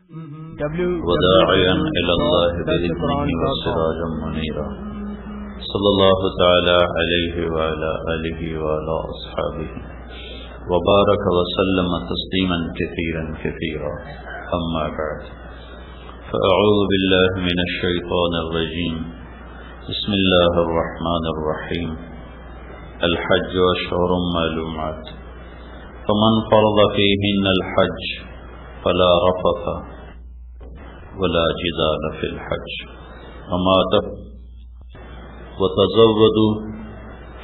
وداعيا إلى الله بإذنه وسراجا منيرا صلى الله تعالى عليه وعلى آله وعلى أصحابه وبارك وسلم تسليما كثيرا كثيرا أما بعد فأعوذ بالله من الشيطان الرجيم بسم الله الرحمن الرحيم الحج أشهر معلومات فمن فرض فيهن الحج فلا رفث ولا جدال في الحج وتزودوا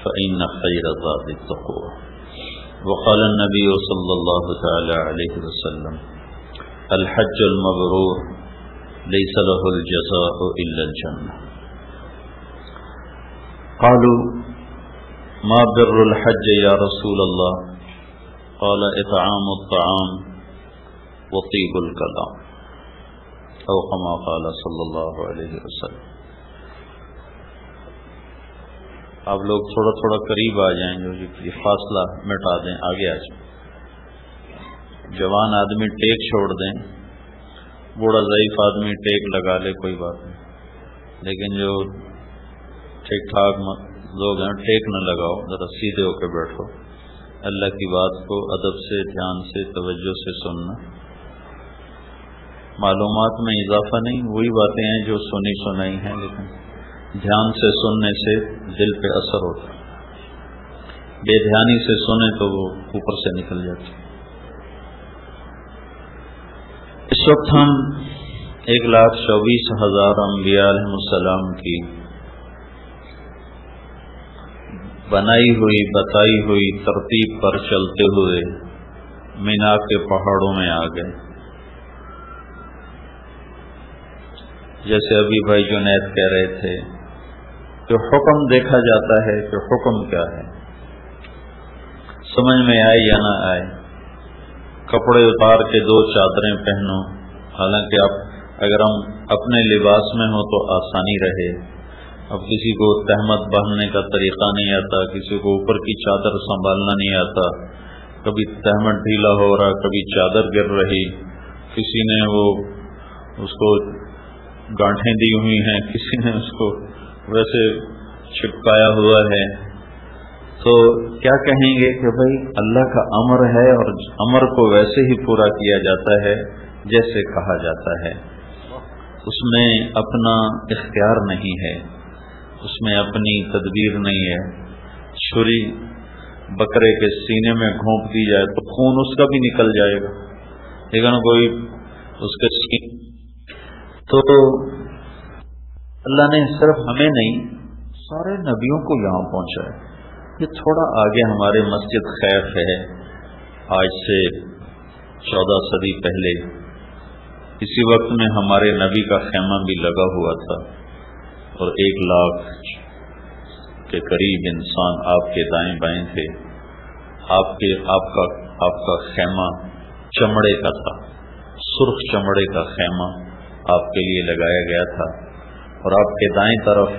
فإن خير زاد التقوى وقال النبي صلى الله تعالى عليه وسلم الحج المبرور ليس له الجزاء إلا الجنة قالوا ما بر الحج يا رسول الله قال إطعام الطعام وطيب الكلام او كما قال صلی اللہ علیہ وسلم. آپ لوگ تھوڑا تھوڑا قریب آ جائیں، جو یہ فاصلہ مٹا دیں، آگے آ جائیں. جوان آدمی ٹیک چھوڑ دیں، بوڑھا ضعیف آدمی ٹیک لگا لے، کوئی بات نہیں، لیکن جو ٹھیک ٹھاک لوگ ہیں ٹیک نہ لگاؤ، ذرا سیدھے ہو کے بیٹھو. اللہ کی بات کو ادب سے، دھیان سے، توجہ سے سننا. معلومات میں اضافہ نہیں، وہی باتیں ہیں جو سنی سنائی ہیں، لیکن دھیان سے سننے سے دل پہ اثر ہوتا ہے. بے دھیانی سے سنے تو وہ اوپر سے نکل جاتی. اس وقت ہم 1,24,000 انبیاء علیہ السلام کی بنائی ہوئی بتائی ہوئی ترتیب پر چلتے ہوئے مینا کے پہاڑوں میں آ گئے. جیسے ابھی بھائی جنید کہہ رہے تھے کہ حکم دیکھا جاتا ہے کہ حکم کیا ہے، سمجھ میں آئے یا نہ آئے. کپڑے اتار کے 2 چادریں پہنو، حالانکہ اگر ہم اپنے لباس میں ہوں تو آسانی رہے. اب کسی کو تہمت باندھنے کا طریقہ نہیں آتا، کسی کو اوپر کی چادر سنبھالنا نہیں آتا، کبھی تہمت ڈھیلا ہو رہا، کبھی چادر گر رہی، کسی نے وہ اس کو گانٹھیں دی ہوئی ہیں، کسی نے اس کو ویسے چپکایا ہوا ہے. تو کیا کہیں گے کہ بھائی اللہ کا امر ہے اور امر کو ویسے ہی پورا کیا جاتا ہے جیسے کہا جاتا ہے. اس میں اپنا اختیار نہیں ہے، اس میں اپنی تدبیر نہیں ہے. چھری بکرے کے سینے میں گھونپ دی جائے تو خون اس کا بھی نکل جائے گا، لیکن کوئی اس کے سینے. تو اللہ نے صرف ہمیں نہیں سارے نبیوں کو یہاں پہنچایا. یہ تھوڑا آگے ہمارے مسجد خیف ہے، آج سے 14 صدی پہلے اسی وقت میں ہمارے نبی کا خیمہ بھی لگا ہوا تھا، اور 1 لاکھ کے قریب انسان آپ کے دائیں بائیں تھے. آپ کا خیمہ چمڑے کا تھا، سرخ چمڑے کا خیمہ آپ کے لیے لگایا گیا تھا، اور آپ کے دائیں طرف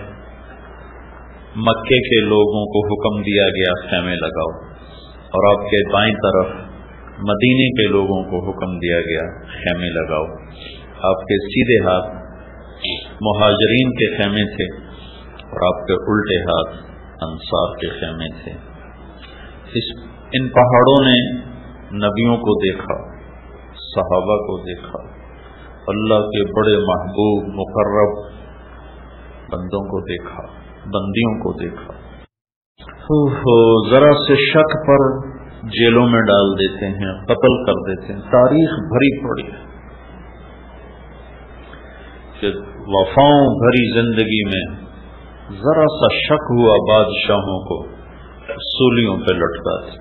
مکے کے لوگوں کو حکم دیا گیا خیمے لگاؤ، اور آپ کے بائیں طرف مدینے کے لوگوں کو حکم دیا گیا خیمے لگاؤ. آپ کے سیدھے ہاتھ مہاجرین کے خیمے تھے، اور آپ کے الٹے ہاتھ انصار کے خیمے تھے. ان پہاڑوں نے نبیوں کو دیکھا، صحابہ کو دیکھا، اللہ کے بڑے محبوب مقرب بندوں کو دیکھا، بندیوں کو دیکھا. ذرا سے شک پر جیلوں میں ڈال دیتے ہیں، قتل کر دیتے ہیں. تاریخ بھری پڑی ہے کہ وفاؤں بھری زندگی میں ذرا سا شک ہوا بادشاہوں کو سولیوں پہ لٹکا دیا.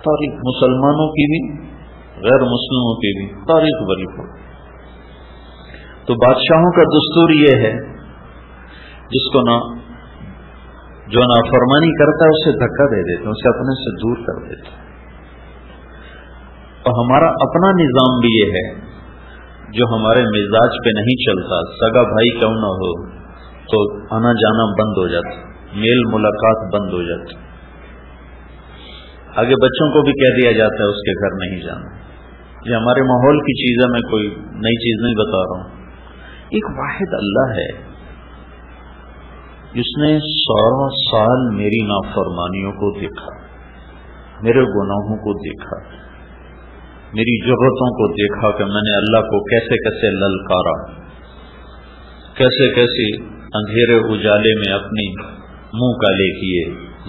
تاریخ مسلمانوں کی بھی غیر مسلموں کی بھی تاریخ بھری پڑی. تو بادشاہوں کا دستور یہ ہے جس کو جو نافرمانی کرتا ہے اسے دھکا دے دیتے ہیں، اسے اپنے سے دور کر دیتے ہیں. تو ہمارا اپنا نظام بھی یہ ہے جو ہمارے مزاج پہ نہیں چلتا. سگا بھائی کیوں نہ ہو تو آنا جانا بند ہو جاتا، میل ملاقات بند ہو جاتی. آگے بچوں کو بھی کہہ دیا جاتا ہے اس کے گھر نہیں جانا. یہ ہمارے ماحول کی چیز ہے، میں کوئی نئی چیز نہیں بتا رہا ہوں۔ ایک واحد اللہ ہے جس نے 16 سال میری نافرمانیوں کو دیکھا، میرے گناہوں کو دیکھا، میری ضرورتوں کو دیکھا کہ میں نے اللہ کو کیسے کیسے للکارا، کیسے کیسے اندھیرے اجالے میں اپنی منہ کالے کیے،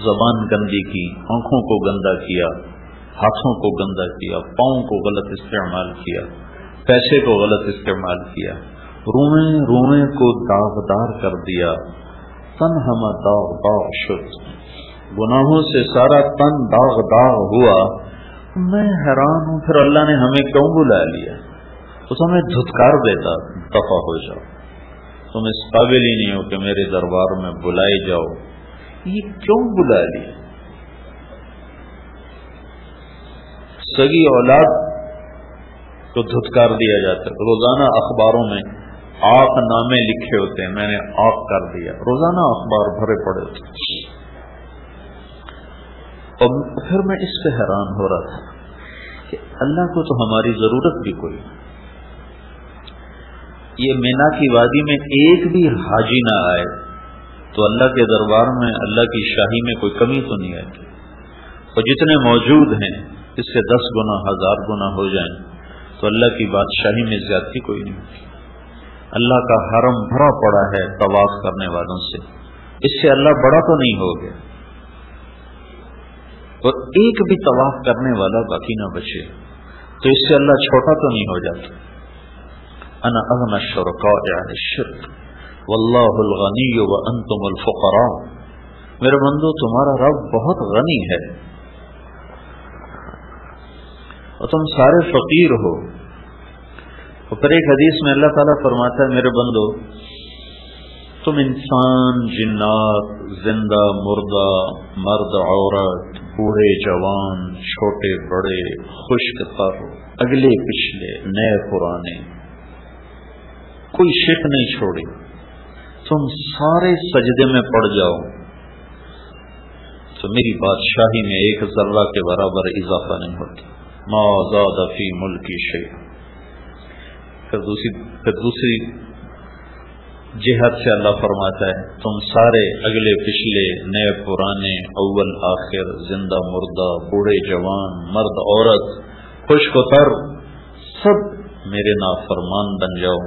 زبان گندی کی، آنکھوں کو گندا کیا، ہاتھوں کو گندا کیا، پاؤں کو غلط استعمال کیا، پیسے کو غلط استعمال کیا، روئیں روئیں کو داغدار کر دیا، تن ہم داغ داغ شد، گناہوں سے سارا تن داغ داغ ہوا۔ میں حیران ہوں پھر اللہ نے ہمیں کیوں بلا لیا؟ تو ہمیں دھتکار دیتا، دفع ہو جاؤ، تم اس قابل ہی نہیں ہو کہ میرے دربار میں بلائے جاؤ، یہ کیوں بلا لیا؟ سگی اولاد کو دھتکار دیا جاتا ہے، روزانہ اخباروں میں آق نامے لکھے ہوتے ہیں، میں نے آق کر دیا، روزانہ اخبار بھرے پڑے ہوتے۔ اور پھر میں اس پہ حیران ہو رہا تھا کہ اللہ کو تو ہماری ضرورت بھی کوئی نہیں، یہ مینا کی وادی میں ایک بھی حاجی نہ آئے تو اللہ کے دربار میں اللہ کی شاہی میں کوئی کمی تو نہیں آئے، اور جتنے موجود ہیں اس سے 10 گنا 1000 گنا ہو جائیں تو اللہ کی بادشاہی میں زیادتی کوئی نہیں ہوتی۔ اللہ کا حرم بھرا پڑا ہے طواف کرنے والوں سے، اس سے اللہ بڑا تو نہیں ہو گیا، اور ایک بھی طواف کرنے والا باقی نہ بچے تو اس سے اللہ چھوٹا تو نہیں ہو جاتا۔ انا اغنى الشركاء عن الشرك واللہ الغنی وانتم الفقراء، میرے بندو تمہارا رب بہت غنی ہے اور تم سارے فقیر ہو۔ اور پھر ایک حدیث میں اللہ تعالیٰ فرماتا ہے، میرے بندو تم انسان، جنات، زندہ مردہ، مرد عورت، بوڑھے جوان، چھوٹے بڑے، خشک تر، اگلے پچھلے، نئے پرانے، کوئی شک نہیں چھوڑی، تم سارے سجدے میں پڑ جاؤ تو میری بادشاہی میں ایک ذرہ کے برابر اضافہ نہیں ہوتا۔ ما زاد فی ملکی شیء۔ پھر دوسری جہت سے اللہ فرماتا ہے تم سارے اگلے پچھلے، نئے پرانے، اول آخر، زندہ مردہ، بوڑھے جوان، مرد عورت، خشک و تر، سب میرے نافرمان بن جاؤ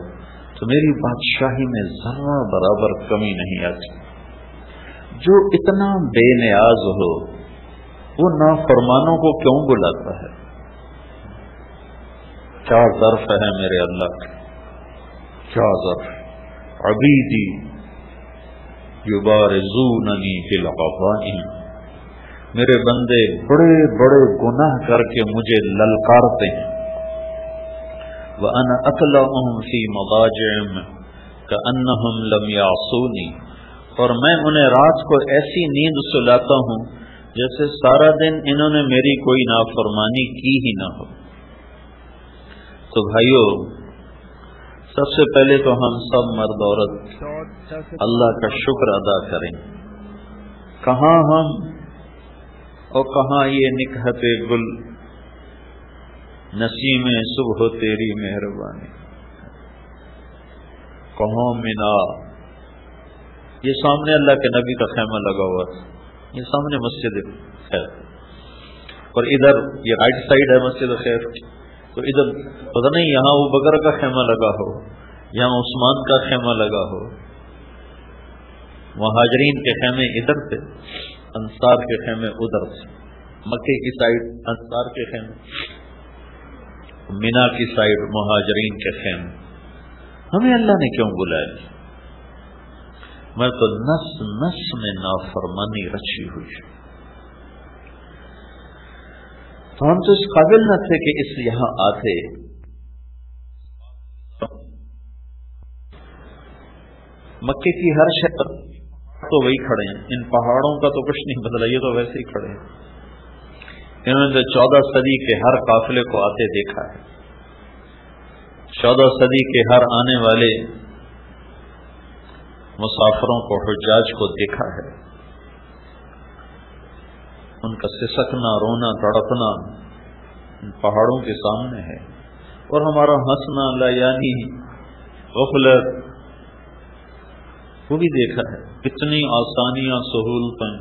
تو میری بادشاہی میں ذرہ برابر کمی نہیں آتی۔ جو اتنا بے نیاز ہو وہ نافرمانوں کو کیوں بلاتا ہے؟ کیا ظرف ہے میرے اللہ کا، کیا ظرف! عبیدی یبارزوننی فی العظائم، میرے بندے بڑے بڑے گناہ کر کے مجھے للکارتے ہیں۔ وَأَنَا أَطْلَعُهُمْ فِي مَضَاجِعِهِمْ كَأَنَّهُمْ لَمْ يَعْصُونِي، اور میں انہیں رات کو ایسی نیند سلاتا ہوں جیسے سارا دن انہوں نے میری کوئی نافرمانی کی ہی نہ ہو۔ تو بھائیو، سب سے پہلے تو ہم سب مرد عورت اللہ کا شکر ادا کریں۔ کہاں ہم اور کہاں یہ نکہت گل، نسیم صبح تیری مہربانی، کہاں منا، یہ سامنے اللہ کے نبی کا خیمہ لگا ہوا تھا، یہ سامنے مسجد خیر، اور ادھر یہ رائٹ سائڈ ہے مسجد خیر، تو ادھر پتہ نہیں یہاں ابو بکر کا خیمہ لگا ہو، یہاں عثمان کا خیمہ لگا ہو، مہاجرین کے خیمے ادھر تھے، انصار کے خیمے ادھر تھے، مکے کی سائڈ انصار کے خیمے، مینا کی سائڈ مہاجرین کے خیمے۔ ہمیں اللہ نے کیوں بلایا؟ میں تو نس نس میں نافرمانی رچی ہوئی، تو ہم تو اس قابل نہ تھے کہ اس یہاں آتے۔ مکے کی ہر شہر تو وہی کھڑے ہیں، ان پہاڑوں کا تو کچھ نہیں بدلا، یہ تو ویسے ہی کھڑے ہیں۔ انہوں نے 14 صدی کے ہر قافلے کو آتے دیکھا ہے، 14 صدی کے ہر آنے والے مسافروں کو، حجاج کو دیکھا ہے، ان کا سسکنا، رونا، تڑپنا ان پہاڑوں کے سامنے ہے۔ اور ہمارا ہنسنا یعنی غفلت وہ بھی دیکھا ہے، کتنی آسانیاں سہولتیں۔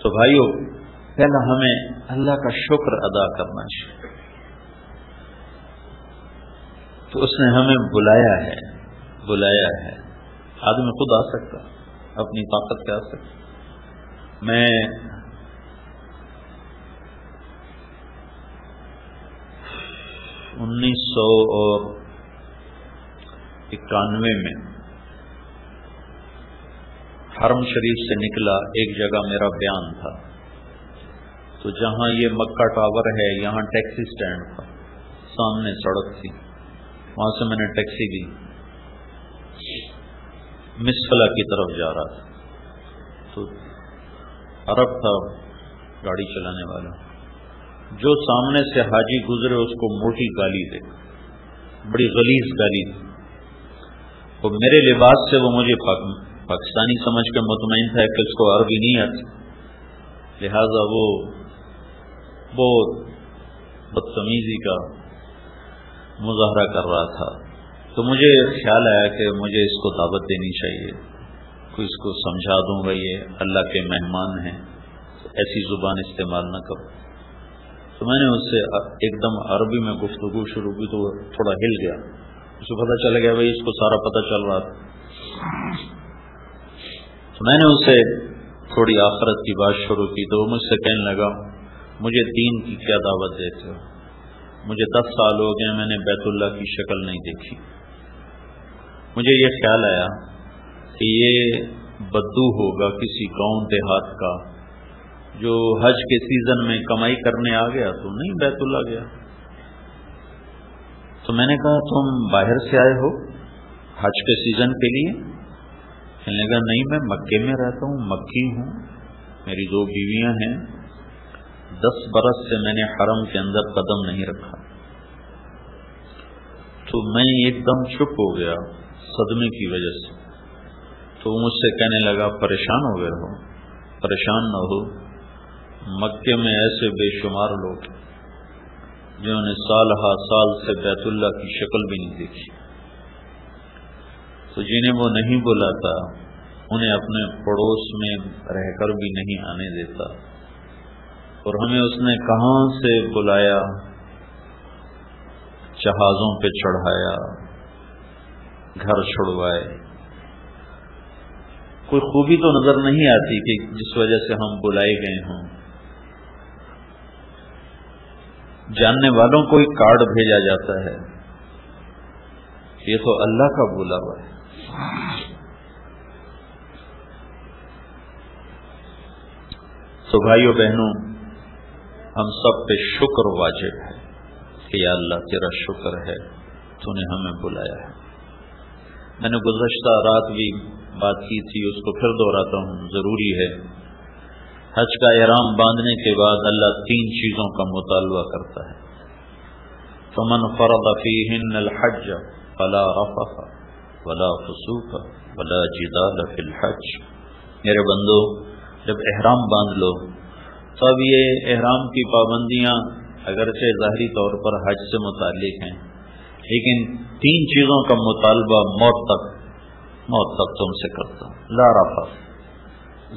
تو بھائیو، پہلا ہمیں اللہ کا شکر ادا کرنا چاہیے، تو اس نے ہمیں بلایا ہے۔ آدمی خود آ سکتا، اپنی طاقت سے آ سکتا۔ میں 1991 میں حرم شریف سے نکلا، ایک جگہ میرا بیان تھا، تو جہاں یہ مکہ ٹاور ہے یہاں ٹیکسی سٹینڈ تھا، سامنے سڑک تھی، وہاں سے میں نے ٹیکسی لی، مسفلا کی طرف جا رہا تھا، تو عرب تھا گاڑی چلانے والا، جو سامنے سے حاجی گزرے اس کو موٹی گالی دے، بڑی غلیظ گالی دی، وہ میرے لباس سے وہ مجھے پاکستانی سمجھ کے مطمئن تھا کہ اس کو عربی نہیں آتی، لہذا وہ بہت بدتمیزی کا مظاہرہ کر رہا تھا۔ تو مجھے خیال آیا کہ مجھے اس کو دعوت دینی چاہیے، کوئی اس کو سمجھا دوں گا یہ اللہ کے مہمان ہیں، ایسی زبان استعمال نہ کرو۔ تو میں نے اس سے ایک دم عربی میں گفتگو شروع کی، تو وہ تھوڑا ہل گیا، اس کو پتہ چل گیا بھائی اس کو سارا پتہ چل رہا تھا۔ تو میں نے اس سے تھوڑی آخرت کی بات شروع کی، تو وہ مجھ سے کہنے لگا مجھے دین کی کیا دعوت دیتے ہو، مجھے 10 سال ہو گئے میں نے بیت اللہ کی شکل نہیں دیکھی۔ مجھے یہ خیال آیا کہ یہ بدو ہوگا کسی گاؤں دیہات کا جو حج کے سیزن میں کمائی کرنے آ گیا، تو نہیں بیت اللہ گیا۔ تو میں نے کہا تم باہر سے آئے ہو حج کے سیزن کے لیے؟ کہنے لگا نہیں، میں مکے میں رہتا ہوں، مکی ہوں، میری 2 بیویاں ہیں، 10 برس سے میں نے حرم کے اندر قدم نہیں رکھا۔ تو میں ایک دم چپ ہو گیا صدمے کی وجہ سے۔ تو مجھ سے کہنے لگا پریشان ہو گئے ہو؟ پریشان نہ ہو، مکے میں ایسے بے شمار لوگ جنہوں نے سال ہا سال سے بیت اللہ کی شکل بھی نہیں دیکھی، تو جنہیں وہ نہیں بلاتا انہیں اپنے پڑوس میں رہ کر بھی نہیں آنے دیتا، اور ہمیں اس نے کہاں سے بلایا، جہازوں پہ چڑھایا، گھر چھڑوائے۔ کوئی خوبی تو نظر نہیں آتی کہ جس وجہ سے ہم بلائے گئے ہوں۔ جاننے والوں کو ایک کارڈ بھیجا جاتا ہے، یہ تو اللہ کا بلاوا ہے۔ تو بھائیو بہنوں، ہم سب پہ شکر واجب ہے کہ یا اللہ تیرا شکر ہے تو نے ہمیں بلایا ہے۔ میں نے گزشتہ رات بھی بات کی تھی، اس کو پھر دہراتا ہوں، ضروری ہے۔ حج کا احرام باندھنے کے بعد اللہ 3 چیزوں کا مطالبہ کرتا ہے، فمن فرض فیہن الحج فلا رفث ولا فسوق ولا جدال فی الحج۔ میرے بندو، جب احرام باندھ لو تو اب یہ احرام کی پابندیاں اگرچہ ظاہری طور پر حج سے متعلق ہیں، لیکن 3 چیزوں کا مطالبہ موت تک تم سے کرتا ہوں۔ لا رفث،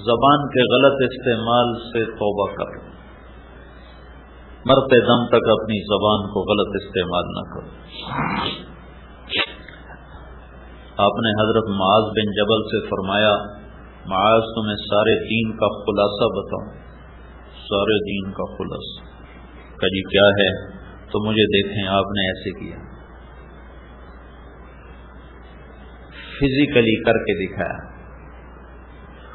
زبان کے غلط استعمال سے توبہ کر، مرتے دم تک اپنی زبان کو غلط استعمال نہ کرو۔ آپ نے حضرت معاذ بن جبل سے فرمایا، معاذ تمہیں سارے دین کا خلاصہ بتاؤں؟ سارے دین کا خلاصہ؟ کہ جی کیا ہے؟ تو مجھے دیکھیں آپ نے ایسے کیا، فزیکلی کر کے دکھایا،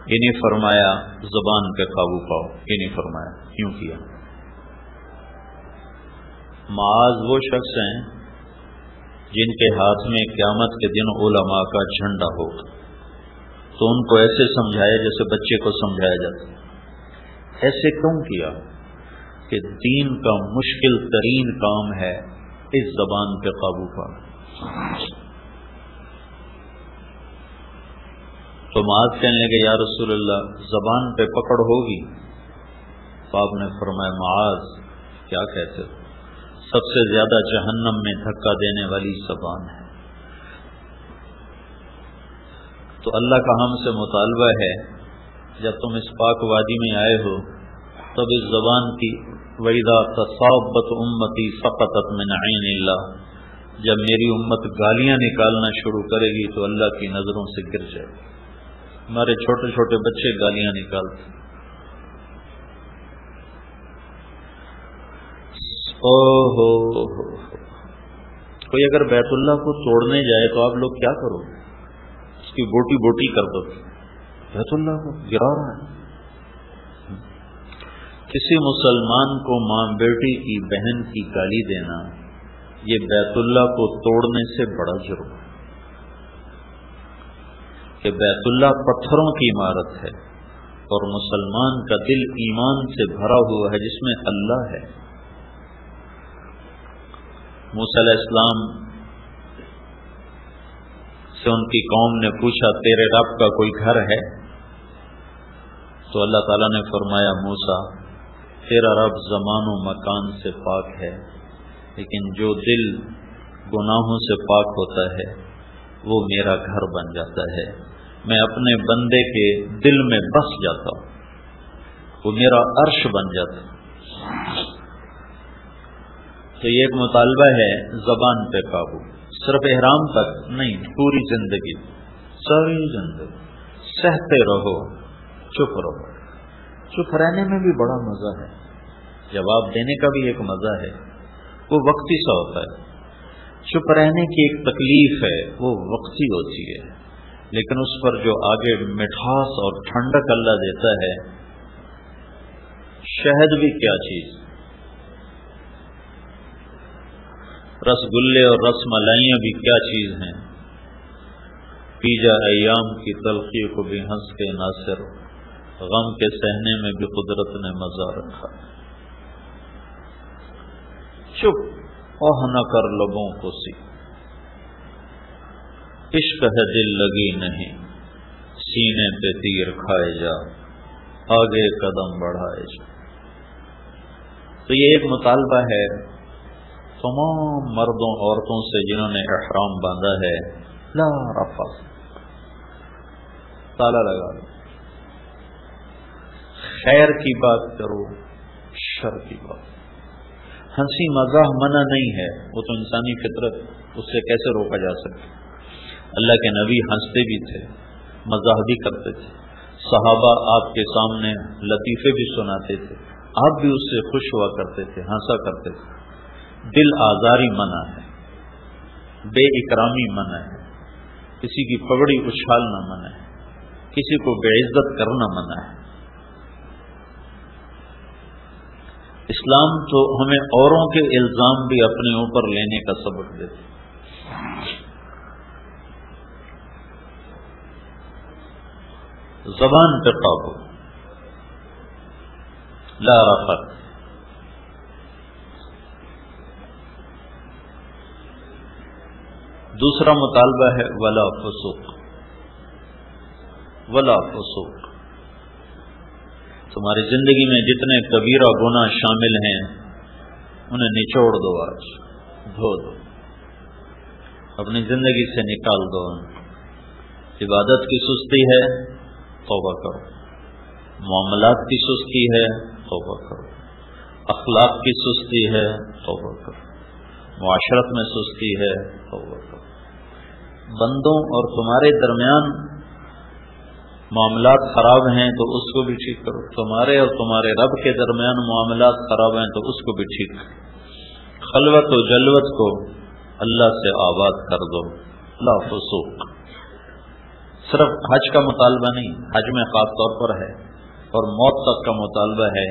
یہ نہیں فرمایا زبان پہ قابو پاؤ، یہ نہیں فرمایا، کیوں کیا؟ معاذ وہ شخص ہیں جن کے ہاتھ میں قیامت کے دن علماء کا جھنڈا ہوگا، تو ان کو ایسے سمجھایا جیسے بچے کو سمجھایا جاتا ہے۔ ایسے کیوں کیا؟ کہ دین کا مشکل ترین کام ہے اس زبان پہ قابو پانا۔ تو معاذ کہنے لگے یا رسول اللہ زبان پہ پکڑ ہوگی؟ تو آپ نے فرمایا معاذ، کیا کہتے ہو؟ سب سے زیادہ جہنم میں دھکا دینے والی زبان ہے۔ تو اللہ کا ہم سے مطالبہ ہے، جب تم اس پاک وادی میں آئے ہو تب اس زبان کی وَإِذَا تَصَابَتْ أُمَّتِي سَقَطَتْ مِنْ عَيْنِ اللَّهِ، جب میری امت گالیاں نکالنا شروع کرے گی تو اللہ کی نظروں سے گر جائے گی۔ ہمارے چھوٹے چھوٹے بچے گالیاں نکالتے، کوئی اگر بیت اللہ کو توڑنے جائے تو آپ لوگ کیا کرو گے؟ اس کی بوٹی بوٹی کر دو، بیت اللہ کو گرا رہا ہے۔ کسی مسلمان کو ماں بیٹی کی بہن کی گالی دینا یہ بیت اللہ کو توڑنے سے بڑا جرم ہے، کہ بیت اللہ پتھروں کی عمارت ہے اور مسلمان کا دل ایمان سے بھرا ہوا ہے جس میں اللہ ہے۔ موسیٰ علیہ السلام سے ان کی قوم نے پوچھا تیرے رب کا کوئی گھر ہے؟ تو اللہ تعالیٰ نے فرمایا موسیٰ تیرا رب زمان و مکان سے پاک ہے، لیکن جو دل گناہوں سے پاک ہوتا ہے وہ میرا گھر بن جاتا ہے، میں اپنے بندے کے دل میں بس جاتا ہوں، وہ میرا عرش بن جاتا ہے۔ تو یہ ایک مطالبہ ہے زبان پہ قابو، صرف احرام تک نہیں، پوری زندگی، ساری زندگی سہتے رہو، چپ رہو۔ چپ رہنے میں بھی بڑا مزہ ہے، جواب دینے کا بھی ایک مزہ ہے، وہ وقتی سا ہوتا ہے۔ چپ رہنے کی ایک تکلیف ہے، وہ وقتی ہوتی ہے، لیکن اس پر جو آگے مٹھاس اور ٹھنڈک اللہ دیتا ہے، شہد بھی کیا چیز، رس گلے اور رس ملائیاں بھی کیا چیز ہیں، پی جا ایام کی تلخی کو بھی ہنس کے ناصر، غم کے سہنے میں بھی قدرت نے مزہ رکھا۔ چپ اوہ نہ کر لبوں کو سی، عشق ہے دل لگی نہیں، سینے پہ تیر کھائے جا، آگے قدم بڑھائے جا۔ تو یہ ایک مطالبہ ہے تمام مردوں عورتوں سے جنہوں نے احرام باندھا ہے، لا رفث، تالا لگا دو، خیر کی بات کرو، شر کی بات۔ ہنسی مزاح منع نہیں ہے، وہ تو انسانی فطرت، اس سے کیسے روکا جا سکتا۔ اللہ کے نبی ہنستے بھی تھے، مزاح بھی کرتے تھے، صحابہ آپ کے سامنے لطیفے بھی سناتے تھے، آپ بھی اس سے خوش ہوا کرتے تھے، ہنسا کرتے تھے۔ دل آزاری منع ہے، بے اکرامی منع ہے، کسی کی پگڑی اچھالنا منع ہے، کسی کو بے عزت کرنا منع ہے۔ اسلام تو ہمیں اوروں کے الزام بھی اپنے اوپر لینے کا سبق دیتے۔ زبان پہ قابو، لا رفث۔ دوسرا مطالبہ ہے ولا فسوق، ولا فسوق۔ تمہاری زندگی میں جتنے کبیرہ گناہ شامل ہیں انہیں نچوڑ دو، آج دھو دو، اپنی زندگی سے نکال دو۔ عبادت کی سستی ہے، توبہ کرو، معاملات کی سستی ہے، توبہ کرو، اخلاق کی سستی ہے، توبہ کرو، معاشرت میں سستی ہے، توبہ کرو۔ بندوں اور تمہارے درمیان معاملات خراب ہیں تو اس کو بھی ٹھیک کرو، تمہارے اور تمہارے رب کے درمیان معاملات خراب ہیں تو اس کو بھی ٹھیک کرو۔ خلوت و جلوت کو اللہ سے آباد کر دو، لا فسوق۔ صرف حج کا مطالبہ نہیں، حج میں خاص طور پر ہے، اور موت تک کا مطالبہ ہے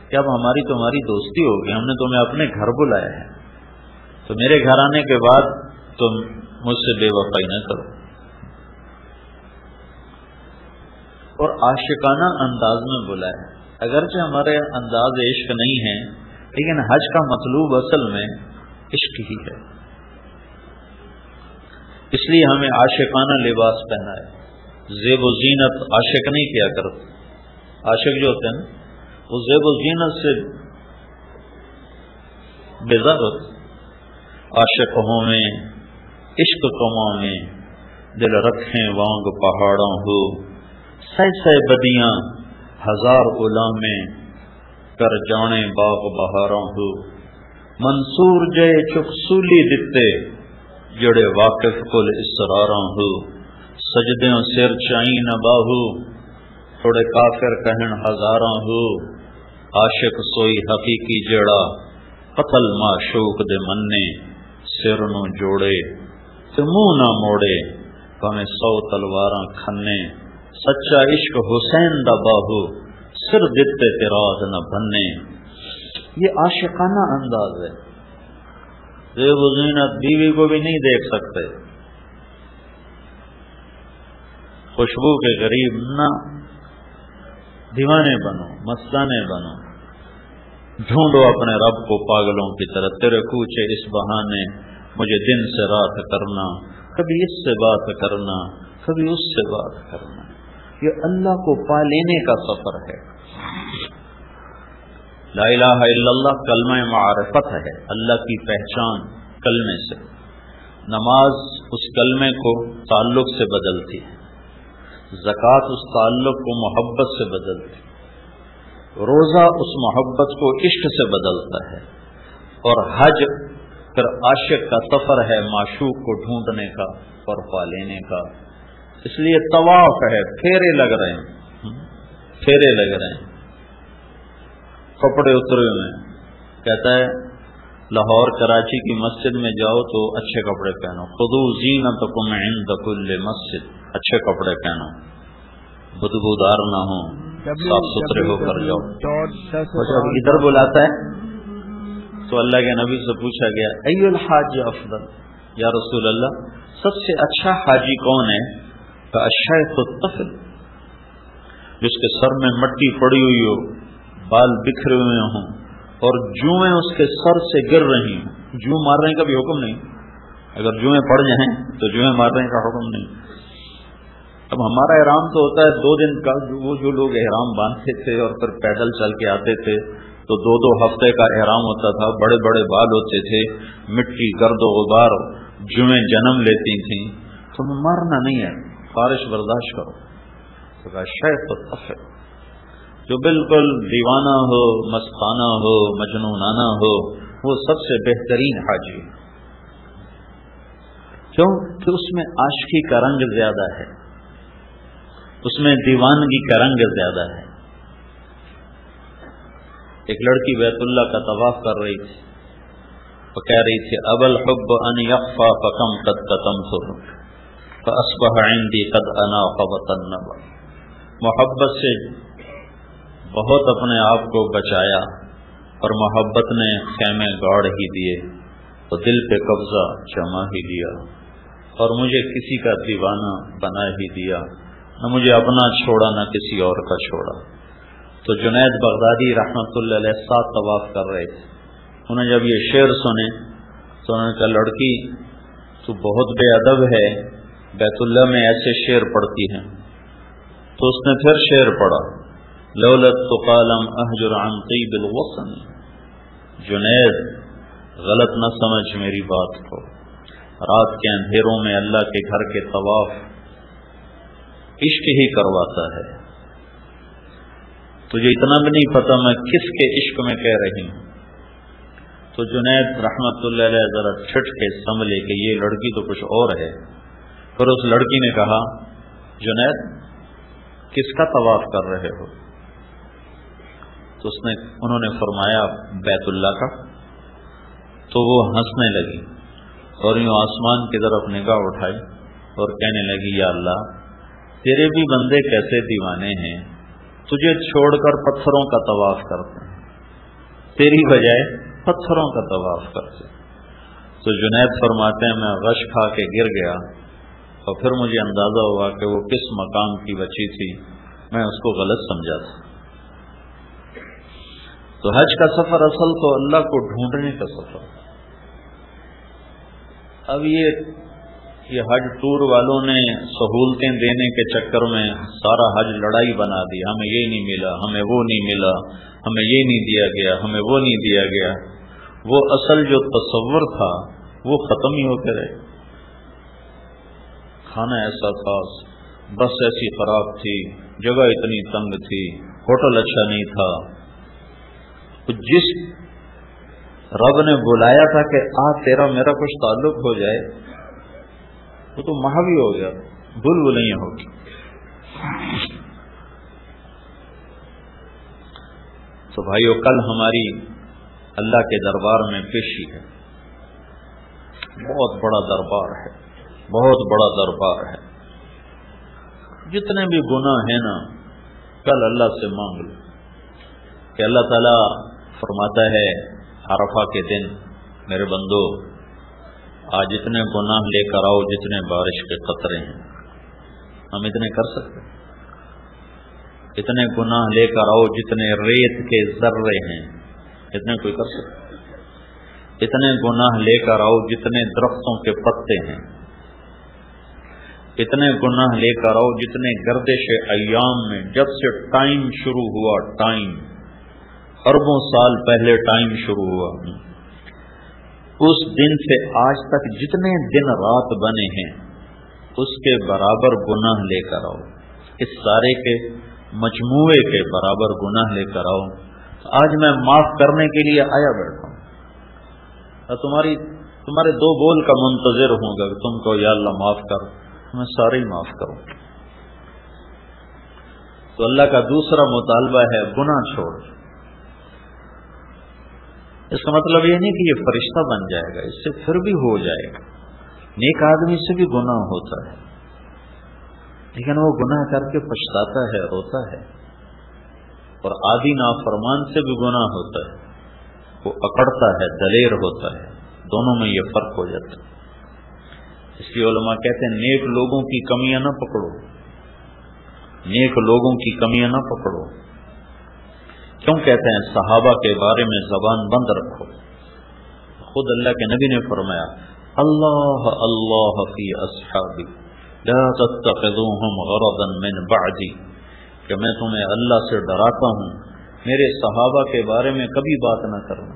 کہ اب ہماری تمہاری دوستی ہوگی، ہم نے تمہیں اپنے گھر بلایا ہے، تو میرے گھر آنے کے بعد تم مجھ سے بے وفائی نہ کرو۔ اور عاشقانہ انداز میں بلایا، اگرچہ ہمارے انداز عشق نہیں ہے، لیکن حج کا مطلوب اصل میں عشق ہی ہے، اس لیے ہمیں عاشقانہ لباس پہنا ہے۔ زیب و زینت عاشق نہیں کیا کرتے، عاشق جو ہوتے ہیں نا وہ زیب و زینت سے بیزار عاشق ہوں میں عشق کماں میں دل رکھیں وانگ پہاڑوں ہو سہ سہ بدیاں ہزار غلام میں کر جانے باغ بہاراں ہو منصور جے چکسولی دتے جڑے واقف کل اسراراں ہو سجدوں سر چائیں نہ باہو تھوڑے کافر کہن ہزاراں ہو عاشق سوئی حقیقی جڑا قتل معشوق دے مننے سر نو جوڑے تے منہ نہ موڑے پاویں 100 تلواراں کھنے سچا عشق حسین دا باہو سر دتے تراغ نہ بننے. یہ عاشقانہ انداز ہے. زیب و زینت بیوی کو بھی نہیں دیکھ سکتے، خوشبو کے قریب نہ دیوانے بنو، مستانے بنو، ڈھونڈو اپنے رب کو پاگلوں کی طرح. تیرے کوچے اس بہانے مجھے دن سے رات کرنا، کبھی اس سے بات کرنا کبھی اس سے بات کرنا. یہ اللہ کو پا لینے کا سفر ہے. لا الہ الا اللہ کلمہ معرفت ہے، اللہ کی پہچان کلمے سے. نماز اس کلمے کو تعلق سے بدلتی ہے، زکوٰۃ اس تعلق کو محبت سے بدلتی ہے، روزہ اس محبت کو عشق سے بدلتا ہے، اور حج پھر عاشق کا سفر ہے معشوق کو ڈھونڈنے کا اور پا لینے کا. اس لیے طواف ہے، پھیرے لگ رہے ہیں، پھیرے لگ رہے ہیں. کپڑے اترے ہوئے ہیں، کہتا ہے لاہور کراچی کی مسجد میں جاؤ تو اچھے کپڑے پہنو. خذوا زینتکم عند کل مسجد، اچھے کپڑے پہنو، بدبودار نہ ہو، صاف ستھرے ہو کر جاؤ. جب ادھر بلاتا ہے تو اللہ کے نبی سے پوچھا گیا ای الحاج افضل، یا رسول اللہ سب سے اچھا حاجی کون ہے؟ کہ الشیخ الطفل، جس کے سر میں مٹی پڑی ہوئی ہو، بال بکھرے ہوئے ہوں اور جوئیں اس کے سر سے گر رہی ہوں. جو مارنے کا بھی حکم نہیں، اگر جوئیں پڑ جائیں تو جوئیں مارنے کا حکم نہیں. اب ہمارا احرام تو ہوتا ہے 2 دن کا، وہ جو لوگ احرام باندھتے تھے اور پھر پیدل چل کے آتے تھے تو 2 ہفتے کا احرام ہوتا تھا، بڑے بڑے بال ہوتے تھے، مٹی گرد و غبار، جوئیں جنم لیتی تھیں. تو مارنا نہیں ہے، خارش برداشت کرو. تو کہا شیخ الطفل، جو بالکل دیوانہ ہو، مستانہ ہو، مجنونانہ ہو، وہ سب سے بہترین حاجی. کیوں کہ اس میں عاشقی کا رنگ زیادہ ہے، اس میں دیوانگی کا رنگ زیادہ ہے. ایک لڑکی بیت اللہ کا طواف کر رہی تھی، وہ کہہ رہی تھی اب الحب ان یخفى فکم قد کتمته فاصبح عندي قد اناقض النبع. محبت سے بہت اپنے آپ کو بچایا اور محبت نے خیمے گاڑ ہی دیے تو دل پہ قبضہ جما ہی لیا، اور مجھے کسی کا دیوانہ بنا ہی دیا، نہ مجھے اپنا چھوڑا نہ کسی اور کا چھوڑا. تو جنید بغدادی رحمت اللہ علیہ 7 طواف کر رہے تھے. انہیں جب یہ شعر سنے تو انہوں نے کہا لڑکی تو بہت بے ادب ہے، بیت اللہ میں ایسے شعر پڑھتی ہیں. تو اس نے پھر شعر پڑھا لولت تقالم احجر عن طیب الوطن. جنید غلط نہ سمجھ میری بات کو، رات کے اندھیروں میں اللہ کے گھر کے طواف عشق ہی کرواتا ہے. تجھے اتنا بھی نہیں پتا میں کس کے عشق میں کہہ رہی ہوں. تو جنید رحمت اللہ علیہ ذرا چھٹ کے سنبھلے کہ یہ لڑکی تو کچھ اور ہے. پھر اس لڑکی نے کہا جنید کس کا طواف کر رہے ہو؟ تو انہوں نے فرمایا بیت اللہ کا. تو وہ ہنسنے لگی اور یوں آسمان کی طرف نگاہ اٹھائی اور کہنے لگی یا اللہ تیرے بھی بندے کیسے دیوانے ہیں، تجھے چھوڑ کر پتھروں کا طواف کرتے ہیں، تیری بجائے پتھروں کا طواف کرتے. تو جنید فرماتے ہیں میں غش کھا کے گر گیا اور پھر مجھے اندازہ ہوا کہ وہ کس مقام کی بچی تھی، میں اس کو غلط سمجھا تھا. تو حج کا سفر اصل تو اللہ کو ڈھونڈنے کا سفر. اب یہ یہ حج ٹور والوں نے سہولتیں دینے کے چکر میں سارا حج لڑائی بنا دیا، ہمیں یہ نہیں ملا، ہمیں وہ نہیں ملا، ہمیں یہ نہیں دیا گیا، ہمیں وہ نہیں دیا گیا۔ وہ اصل جو تصور تھا وہ ختم ہی ہو کے رہے۔ کھانا ایسا تھا، بس ایسی خراب تھی، جگہ اتنی تنگ تھی، ہوٹل اچھا نہیں تھا۔ جس رب نے بلایا تھا کہ تیرا میرا کچھ تعلق ہو جائے، وہ تو محوی ہو گیا، بل نہیں ہوگی۔ تو بھائیو، کل ہماری اللہ کے دربار میں پیشی ہے، بہت بڑا دربار ہے، بہت بڑا دربار ہے۔ جتنے بھی گناہ ہیں نا، کل اللہ سے مانگ لو کہ اللہ تعالیٰ فرماتا ہے عرفہ کے دن، میرے بندو آج اتنے گناہ لے کر آؤ جتنے بارش کے قطرے ہیں۔ ہم اتنے کر سکتے؟ اتنے گناہ لے کر آؤ جتنے ریت کے ذرے ہیں، اتنے کوئی کر سکتے؟ اتنے گناہ لے کر آؤ جتنے درختوں کے پتے ہیں، اتنے گناہ لے کر آؤ جتنے گردش ایام میں، جب سے ٹائم شروع ہوا، ٹائم اربوں سال پہلے ٹائم شروع ہوا، اس دن سے آج تک جتنے دن رات بنے ہیں اس کے برابر گناہ لے کر آؤ، اس سارے کے مجموعے کے برابر گناہ لے کر آؤ۔ آج میں معاف کرنے کے لیے آیا بیٹھا ہوں، تمہارے دو بول کا منتظر ہوں گا کہ تم کو یا اللہ معاف کر، میں سارے ہی معاف کروں۔ تو اللہ کا دوسرا مطالبہ ہے گناہ چھوڑ۔ اس کا مطلب یہ نہیں کہ یہ فرشتہ بن جائے گا، اس سے پھر بھی ہو جائے گا۔ نیک آدمی سے بھی گناہ ہوتا ہے، لیکن وہ گناہ کر کے پچھتاتا ہے، روتا ہے۔ اور عادی نافرمان سے بھی گناہ ہوتا ہے، وہ اکڑتا ہے، دلیر ہوتا ہے، دونوں میں یہ فرق ہو جاتا ہے۔ اس لیے علماء کہتے ہیں نیک لوگوں کی کمیاں نہ پکڑو، نیک لوگوں کی کمیاں نہ پکڑو۔ کیوں کہتے ہیں؟ صحابہ کے بارے میں زبان بند رکھو۔ خود اللہ کے نبی نے فرمایا اللہ اللہ فی اصحابی لا تتخذوهم غرضا من بعدی، کہ میں تمہیں اللہ سے ڈراتا ہوں میرے صحابہ کے بارے میں کبھی بات نہ کرنا،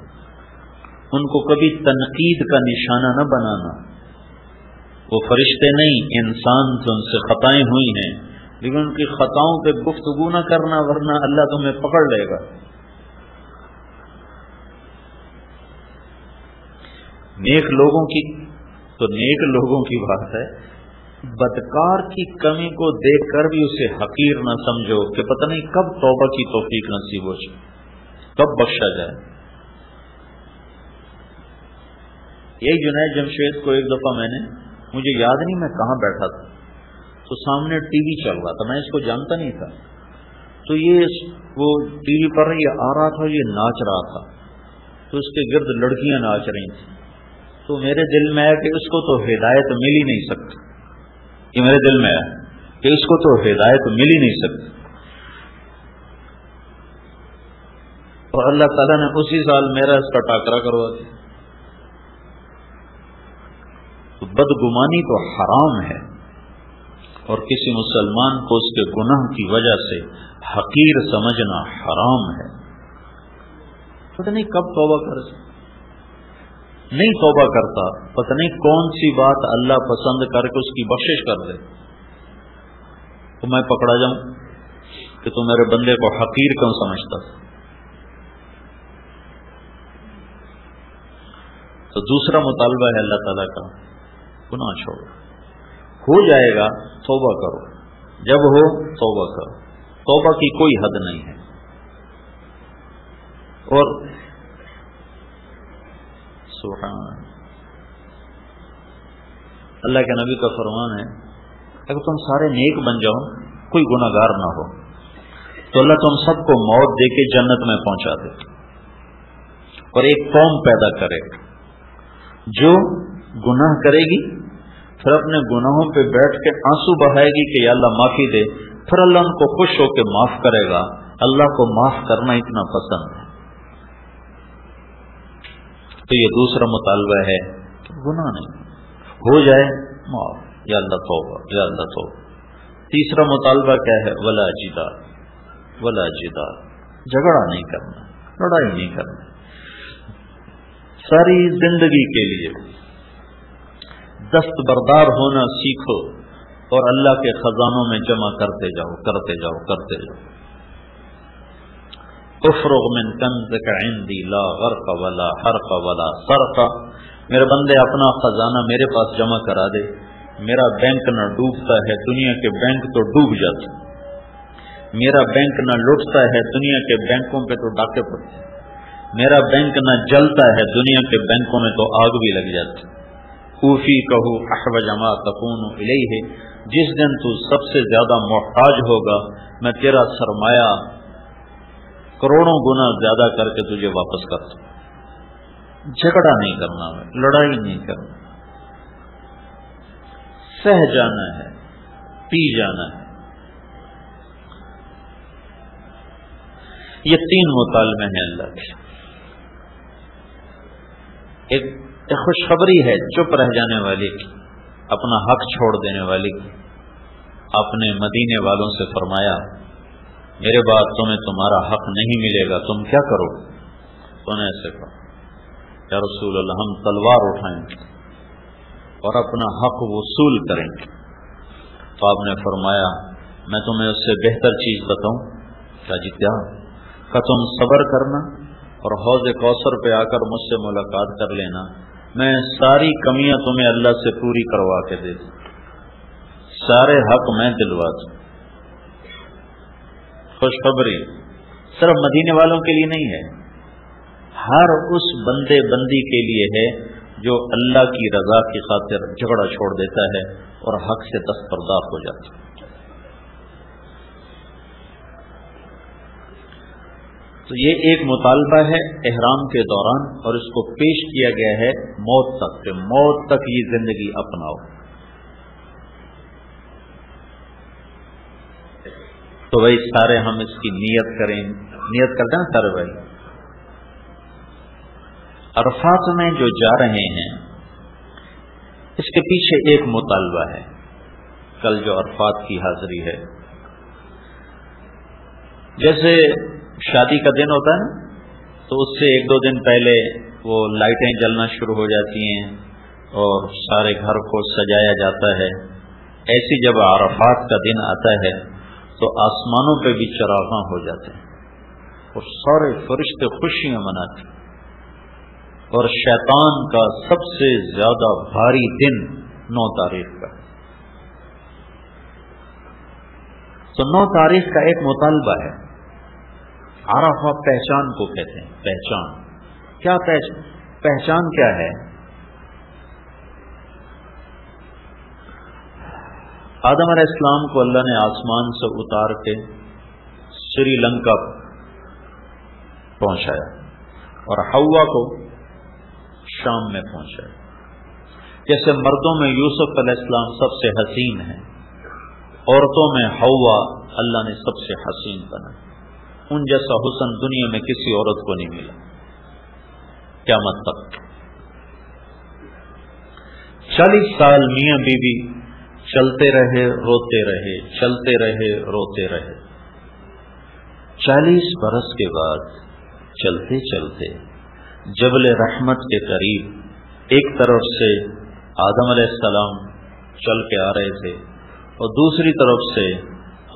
ان کو کبھی تنقید کا نشانہ نہ بنانا۔ وہ فرشتے نہیں، انسان سے، ان سے خطائیں ہوئی ہیں، لیکن ان کی خطاؤں پہ گفتگو نہ کرنا، ورنہ اللہ تمہیں پکڑ لے گا۔ نیک لوگوں کی تو نیک لوگوں کی بات ہے، بدکار کی کمی کو دیکھ کر بھی اسے حقیر نہ سمجھو کہ پتہ نہیں کب توبہ کی توفیق نصیب ہو جائے، کب بخشا جائے۔ یہی جنید جمشید کو ایک دفعہ مجھے یاد نہیں میں کہاں بیٹھا تھا، تو سامنے ٹی وی چل رہا تھا، میں اس کو جانتا نہیں تھا، تو یہ وہ ٹی وی پر یہ آ رہا تھا، یہ ناچ رہا تھا، تو اس کے گرد لڑکیاں ناچ رہی تھیں۔ تو میرے دل میں آیا کہ اس کو تو ہدایت مل ہی نہیں سکتی، یہ میرے دل میں آیا کہ اس کو تو ہدایت مل ہی نہیں سکتی۔ اور اللہ تعالیٰ نے اسی سال میرا اس کا ٹاکرا کروا دیا۔ تو بدگمانی تو حرام ہے، اور کسی مسلمان کو اس کے گناہ کی وجہ سے حقیر سمجھنا حرام ہے۔ پتہ نہیں کب توبہ کر نہیں توبہ کرتا، پتہ نہیں کون سی بات اللہ پسند کر کے اس کی بخشش کر دے، تو میں پکڑا جاؤں کہ تو میرے بندے کو حقیر کیوں سمجھتا۔ تو دوسرا مطالبہ ہے اللہ تعالیٰ کا، گناہ چھوڑو، ہو جائے گا توبہ کرو، جب ہو توبہ کرو، توبہ کی کوئی حد نہیں ہے۔ اور سبحان اللہ کے نبی کا فرمان ہے اگر تم سارے نیک بن جاؤ، کوئی گناہگار نہ ہو، تو اللہ تم سب کو موت دے کے جنت میں پہنچا دے، اور ایک قوم پیدا کرے جو گناہ کرے گی، پھر اپنے گناہوں پہ بیٹھ کے آنسو بہائے گی کہ یا اللہ معافی دے، پھر اللہ ان کو خوش ہو کے معاف کرے گا۔ اللہ کو معاف کرنا اتنا پسند ہے۔ تو یہ دوسرا مطالبہ ہے کہ گناہ نہیں ہو جائے معاف۔ یا اللہ توبہ، یا اللہ توبہ۔ تیسرا مطالبہ کیا ہے؟ ولا جدال، ولا جدال، جھگڑا نہیں کرنا، لڑائی نہیں کرنا۔ ساری زندگی کے لیے دستبردار ہونا سیکھو اور اللہ کے خزانوں میں جمع کرتے جاؤ، کرتے جاؤ، کرتے جاؤ۔ افرغ من کنزک عندی لا غرق ولا حرق ولا سرق، میرے بندے اپنا خزانہ میرے پاس جمع کرا دے، میرا بینک نہ ڈوبتا ہے، دنیا کے بینک تو ڈوب جاتے، میرا بینک نہ لٹتا ہے، دنیا کے بینکوں پہ تو ڈاکے پڑتے، میرا بینک نہ جلتا ہے، دنیا کے بینکوں میں تو آگ بھی لگ جاتی۔ اوفی کہو احوج ما تکون الیہ، جس دن تو سب سے زیادہ محتاج ہوگا میں تیرا سرمایہ کروڑوں گنا زیادہ کر کے تجھے واپس کر دوں۔ جھگڑا نہیں کرنا ہے، لڑائی نہیں کرنا، سہ جانا ہے، پی جانا ہے۔ یہ تین مطالبے ہیں اللہ کے۔ ایک خوشخبری ہے چپ رہ جانے والی کی، اپنا حق چھوڑ دینے والی کی۔ آپ نے مدینے والوں سے فرمایا میرے بعد تمہیں تمہارا حق نہیں ملے گا، تم کیا کرو؟ تو نے ایسے کہا یا رسول اللہ ہم تلوار اٹھائیں گے اور اپنا حق وصول کریں گے۔ تو آپ نے فرمایا میں تمہیں اس سے بہتر چیز بتاؤں؟ کہا جی کیا؟ کہ تم صبر کرنا اور حوض کوثر پہ آ کر مجھ سے ملاقات کر لینا، میں ساری کمیاں تمہیں اللہ سے پوری کروا کے دے دوں، سارے حق میں دلوا دوں۔ خوشخبری صرف مدینے والوں کے لیے نہیں ہے، ہر اس بندے بندی کے لیے ہے جو اللہ کی رضا کی خاطر جھگڑا چھوڑ دیتا ہے اور حق سے دستبردار ہو جاتا ہے۔ تو یہ ایک مطالبہ ہے احرام کے دوران، اور اس کو پیش کیا گیا ہے موت تک، کہ موت تک یہ زندگی اپناؤ۔ تو بھائی سارے ہم اس کی نیت کریں، نیت کرتے ہیں سارے بھائی۔ عرفات میں جو جا رہے ہیں اس کے پیچھے ایک مطالبہ ہے۔ کل جو عرفات کی حاضری ہے، جیسے شادی کا دن ہوتا ہے نا، تو اس سے ایک دو دن پہلے وہ لائٹیں جلنا شروع ہو جاتی ہیں اور سارے گھر کو سجایا جاتا ہے۔ ایسی جب عرفات کا دن آتا ہے تو آسمانوں پہ بھی چراغاں ہو جاتے ہیں اور سارے فرشتے خوشیاں مناتے ہیں، اور شیطان کا سب سے زیادہ بھاری دن 9 تاریخ کا۔ تو 9 تاریخ کا ایک مطالبہ ہے۔ عرفہ پہچان کو کہتے ہیں، پہچان کیا؟ پہچان کیا ہے؟ آدم علیہ السلام کو اللہ نے آسمان سے اتار کے سری لنکا پہنچایا اور حوا کو شام میں پہنچایا۔ جیسے مردوں میں یوسف علیہ السلام سب سے حسین ہیں، عورتوں میں حوا اللہ نے سب سے حسین بنایا۔ ان جیسا حسن دنیا میں کسی عورت کو نہیں ملا قیامت تک۔ 40 سال میاں بیوی چلتے رہے روتے رہے، چلتے رہے روتے رہے۔ 40 برس کے بعد چلتے چلتے جبل رحمت کے قریب ایک طرف سے آدم علیہ السلام چل کے آ رہے تھے اور دوسری طرف سے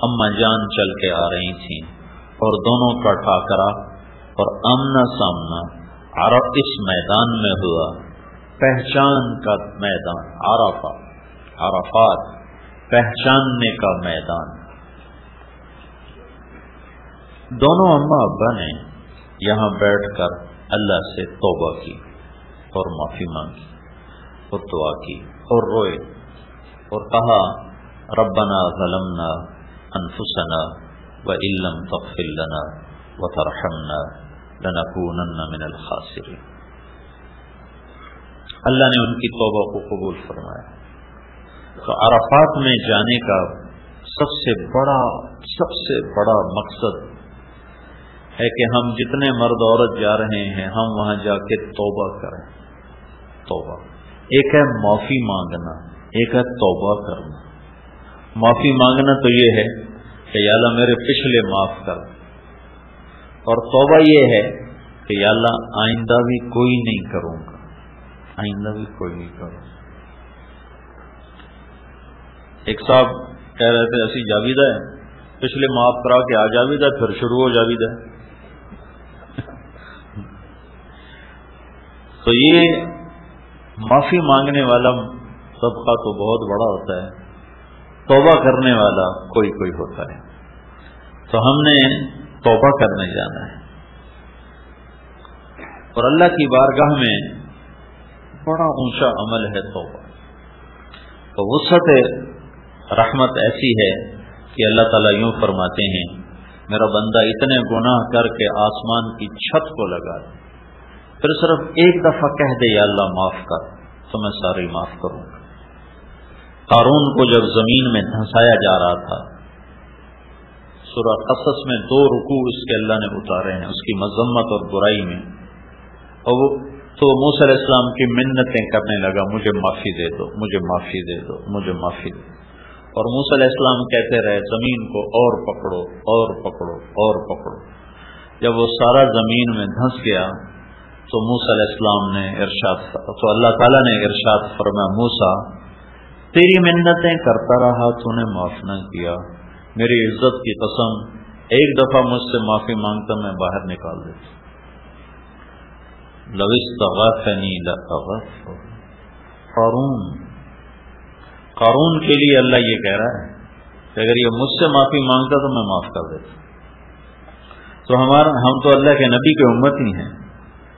اماں جان چل کے آ رہی تھیں، اور دونوں کا ٹاکرا اور آمنا سامنا اس میدان میں ہوا، پہچان کا میدان، عرفات پہچاننے کا میدان۔ دونوں اماں ابا نے یہاں بیٹھ کر اللہ سے توبہ کی اور معافی مانگی اور دعا کی اور روئے اور کہا ربنا ظلمنا انفسنا وَإِن لَّمْ تَغْفِرْ لَنَا وَتَرْحَمْنَا لَنَكُونَنَّ مِنَ الْخَاسِرِينَ۔ اللہ نے ان کی توبہ کو قبول فرمایا۔ تو عرفات میں جانے کا سب سے بڑا مقصد ہے کہ ہم جتنے مرد عورت جا رہے ہیں ہم وہاں جا کے توبہ کریں۔ توبہ ایک ہے معافی مانگنا، ایک ہے توبہ کرنا. معافی مانگنا تو یہ ہے کہ یا اللہ میرے پچھلے معاف کر، اور توبہ یہ ہے کہ یا اللہ آئندہ بھی کوئی نہیں کروں گا، آئندہ بھی کوئی نہیں کروں گا. ایک صاحب کہہ رہے تھے اسی جاویدہ ہے، پچھلے معاف کرا کے آ جاویدہ پھر شروع ہو جاویدہ. تو یہ معافی مانگنے والا طبقہ تو بہت بڑا ہوتا ہے، توبہ کرنے والا کوئی کوئی ہوتا ہے. تو ہم نے توبہ کرنے جانا ہے، اور اللہ کی بارگاہ میں بڑا اونچا عمل ہے توبہ. تو وسعت رحمت ایسی ہے کہ اللہ تعالیٰ یوں فرماتے ہیں میرا بندہ اتنے گناہ کر کے آسمان کی چھت کو لگا دے، پھر صرف ایک دفعہ کہہ دے یا اللہ معاف کر تو میں سارے معاف کروں گا. قارون کو جب زمین میں دھنسایا جا رہا تھا، سورہ قصص میں 2 رکوع اس کے اللہ نے اتارے ہیں اس کی مذمت اور برائی میں. اور وہ تو موسیٰ علیہ السلام کی منتیں کرنے لگا، مجھے معافی دے دو، مجھے معافی دے دو، مجھے معافی دے دو. اور موسیٰ علیہ السلام کہتے رہے زمین کو اور پکڑو اور پکڑو اور پکڑو. جب وہ سارا زمین میں دھنس گیا تو موسیٰ علیہ السلام نے تو اللہ تعالیٰ نے ارشاد فرمایا موسیٰ تیری منتیں کرتا رہا تو نے معاف نہ کیا، میری عزت کی قسم ایک دفعہ مجھ سے معافی مانگتا میں باہر نکال دیتا. لو استغاثنی لاغفر. قارون کے لیے اللہ یہ کہہ رہا ہے کہ اگر یہ مجھ سے معافی مانگتا تو میں معاف کر دیتا. تو ہم تو اللہ کے نبی کی امت ہی ہیں،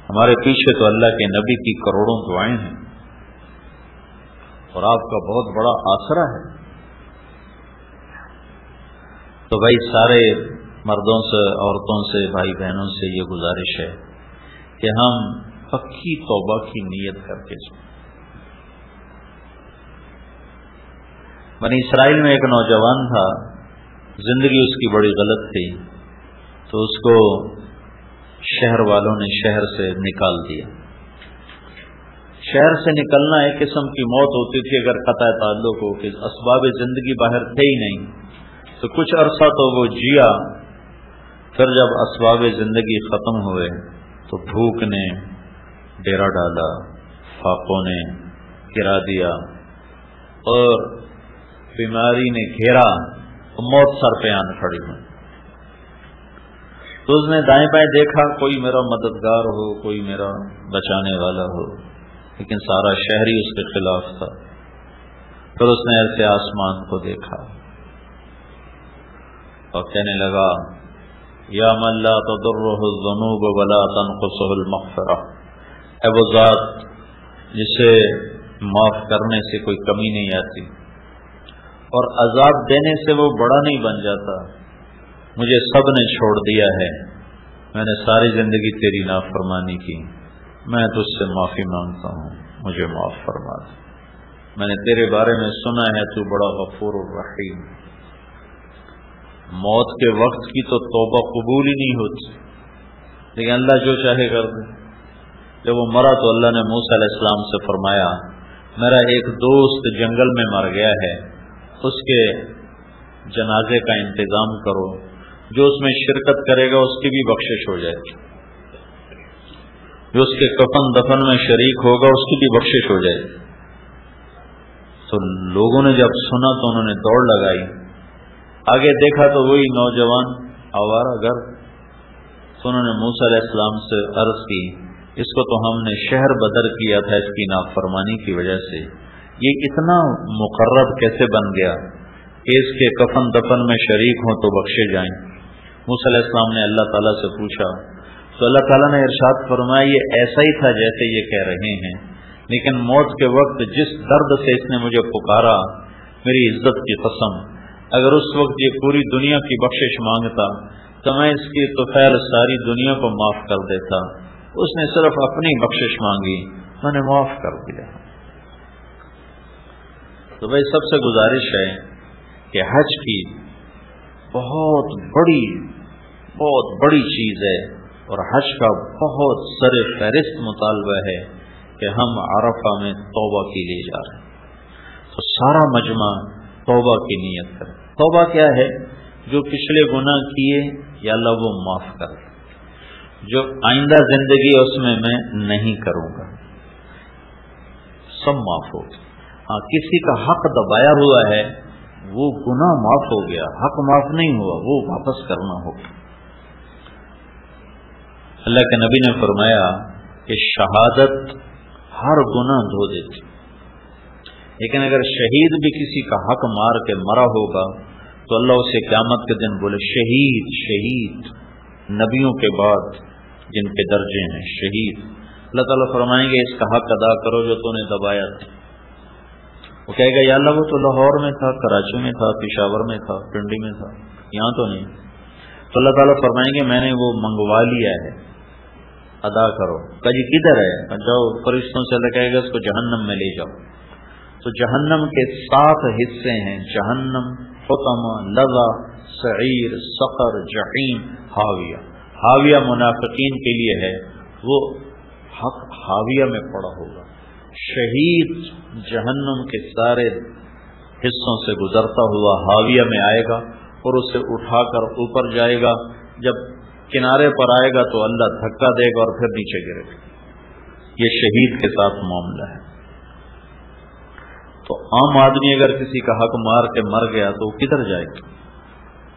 ہمارے پیچھے تو اللہ کے نبی کی کروڑوں دعائیں ہیں اور آپ کا بہت بڑا آسرا ہے. تو بھائی سارے مردوں سے، عورتوں سے، بھائی بہنوں سے یہ گزارش ہے کہ ہم پکی توبہ کی نیت کر کے جائیں. بنی اسرائیل میں ایک نوجوان تھا، زندگی اس کی بڑی غلط تھی، تو اس کو شہر والوں نے شہر سے نکال دیا. شہر سے نکلنا ایک قسم کی موت ہوتی تھی اگر قطع تعلق ہو کہ اسباب زندگی باہر تھے ہی نہیں. تو کچھ عرصہ تو وہ جیا، پھر جب اسباب زندگی ختم ہوئے تو بھوک نے ڈیرا ڈالا، فاقوں نے گرا دیا اور بیماری نے گھیرا، موت سر پہ آن کھڑی ہوئی. تو اس نے دائیں بائیں دیکھا کوئی میرا مددگار ہو، کوئی میرا بچانے والا ہو، لیکن سارا شہر ہی اس کے خلاف تھا. پھر اس نے ایسے آسمان کو دیکھا اور کہنے لگا یا من لا تضرہ الذنوب ولا تنقصہ المغفرہ، اے وہ ذات جسے معاف کرنے سے کوئی کمی نہیں آتی اور عذاب دینے سے وہ بڑا نہیں بن جاتا، مجھے سب نے چھوڑ دیا ہے، میں نے ساری زندگی تیری نافرمانی کی، میں تجھ سے معافی مانگتا ہوں، مجھے معاف فرما دے. میں نے تیرے بارے میں سنا ہے تو بڑا غفور الرحیم. موت کے وقت کی تو توبہ قبول ہی نہیں ہوتی، لیکن اللہ جو چاہے کر دے. جب وہ مرا تو اللہ نے موسیٰ علیہ السلام سے فرمایا میرا ایک دوست جنگل میں مر گیا ہے، اس کے جنازے کا انتظام کرو، جو اس میں شرکت کرے گا اس کی بھی بخشش ہو جائے گی، جو اس کے کفن دفن میں شریک ہوگا اس کی بھی بخشش ہو جائے گی. تو لوگوں نے جب سنا تو انہوں نے دوڑ لگائی، آگے دیکھا تو وہی نوجوان آوارہ گرد. تو انہوں نے موسیٰ علیہ السلام سے عرض کی اس کو تو ہم نے شہر بدر کیا تھا اس کی نافرمانی کی وجہ سے، یہ اتنا مقرب کیسے بن گیا کہ اس کے کفن دفن میں شریک ہوں تو بخشے جائیں. موسیٰ علیہ السلام نے اللہ تعالیٰ سے پوچھا تو اللہ تعالیٰ نے ارشاد فرمایا یہ ایسا ہی تھا جیسے یہ کہہ رہے ہیں، لیکن موت کے وقت جس درد سے اس نے مجھے پکارا، میری عزت کی قسم اگر اس وقت یہ پوری دنیا کی بخشش مانگتا تو میں اس کی تو خیر ساری دنیا کو معاف کر دیتا. اس نے صرف اپنی بخشش مانگی، میں نے معاف کر دیا. تو بھائی سب سے گزارش ہے کہ حج کی بہت بڑی چیز ہے اور حج کا بہت سر فہرست مطالبہ ہے کہ ہم عرفہ میں توبہ کے لیے جا رہے ہیں. تو سارا مجمع توبہ کی نیت کرے. توبہ کیا ہے؟ جو پچھلے گناہ کیے یا اللہ وہ معاف کر، جو آئندہ زندگی اس میں نہیں کروں گا، سب معاف ہو. ہاں کسی کا حق دبایا ہوا ہے، وہ گناہ معاف ہو گیا، حق معاف نہیں ہوا، وہ واپس کرنا ہوگا. اللہ کے نبی نے فرمایا کہ شہادت ہر گناہ دھو دیتی، لیکن اگر شہید بھی کسی کا حق مار کے مرا ہوگا تو اللہ اسے قیامت کے دن بولے شہید شہید، نبیوں کے بعد جن کے درجے ہیں شہید. اللہ تعالیٰ فرمائیں گے اس کا حق ادا کرو جو تو نے دبایا تھا. وہ کہے گا یا اللہ وہ تو لاہور میں تھا، کراچی میں تھا، پشاور میں تھا، پنڈی میں تھا، یہاں تو نہیں. تو اللہ تعالیٰ فرمائیں گے میں نے وہ منگوا لیا ہے، ادا کرو. کہ جی کدھر ہے؟ جاؤ فرشتوں سے اللہ کہے گا اس کو جہنم میں لے جاؤ. تو جہنم کے 7 حصے ہیں، جہنم، حطمہ، لظہ، سعیر، سقر، جحیم، حاویہ. حاویہ منافقین کے لیے ہے، وہ حق حاویہ میں پڑا ہوگا. شہید جہنم کے سارے حصوں سے گزرتا ہوا حاویہ میں آئے گا اور اسے اٹھا کر اوپر جائے گا. جب کنارے پر آئے گا تو اللہ دھکا دے گا اور پھر نیچے گرے گا. یہ شہید کے ساتھ معاملہ ہے. تو عام آدمی اگر کسی کا حق مار کے مر گیا تو وہ کدھر جائے گا؟